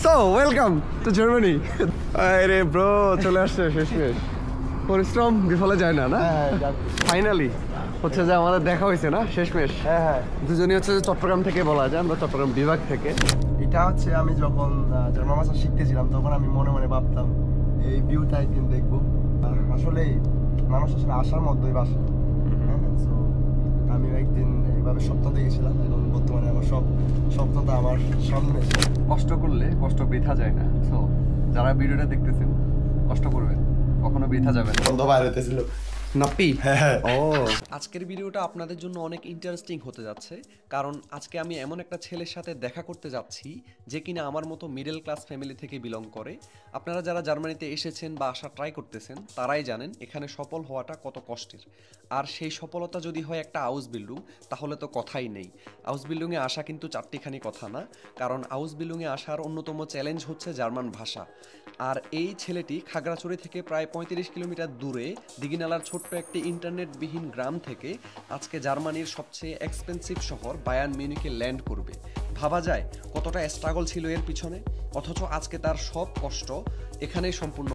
So welcome to Germany. আরে bro চলে আসছে শেষমেশ। পরিশ্রম বিফলে যায় না, না? ফাইনালি হচ্ছে যে আমাদের দেখা হয়েছে না শেষমেশ। হ্যাঁ, দুজনই হচ্ছে যে চট্টগ্রাম থেকে বলা যায়, আমরা চট্টগ্রাম বিভাগ থেকে। এটা হচ্ছে আমি যখন জার্মান ভাষা শিখতেছিলাম তখন আমি মনে মনে ভাবতাম এই ভিউটা একদিন দেখবো। আসলেই মানুষ আসলে আসার মধ্যেই বাসে। হ্যাঁ, সো আমি একদিন এইভাবে স্বপ্ন দেখেছিলাম, এখন বর্তমানে আমার সব স্বপ্নটা আমার সামনে। কষ্ট করলে কষ্ট বৃথা যায় না। সো যারা ভিডিওটা দেখতেছেন কষ্ট করবেন, কখনো বৃথা যাবে না। বন্ধ বাইরে হতেছিল নাপ্পি। হ্যাঁ। ও আজকের ভিডিওটা আপনাদের জন্য অনেক ইন্টারেস্টিং হতে যাচ্ছে, কারণ আজকে আমি এমন একটা ছেলের সাথে দেখা করতে যাচ্ছি যে কিনা আমার মতো মিডল ক্লাস ফ্যামিলি থেকে বিলং করে। আপনারা যারা জার্মানিতে এসেছেন বা আসা ট্রাই করতেছেন তারাই জানেন এখানে সফল হওয়াটা কত কষ্টের। আর সেই সফলতা যদি হয় একটা হাউস বিল্ডিং, তাহলে তো কথাই নেই। হাউস বিল্ডিংয়ে আসা কিন্তু চারটিখানি কথা না, কারণ হাউস বিল্ডিংয়ে আসার অন্যতম চ্যালেঞ্জ হচ্ছে জার্মান ভাষা। আর এই ছেলেটি খাগড়াছড়ি থেকে প্রায় 35 কিলোমিটার দূরে দিঘিনালার ছোট্ট একটি ইন্টারনেটবিহীন গ্রাম থেকে আজকে জার্মানির সবচেয়ে এক্সপেন্সিভ শহর বায়ার্ন মিউনিখে ল্যান্ড করবে। ভাবা যায় কতটা স্ট্রাগল ছিল এর পিছনে, অথচ আজকে তার সব কষ্ট এখানেই সম্পূর্ণ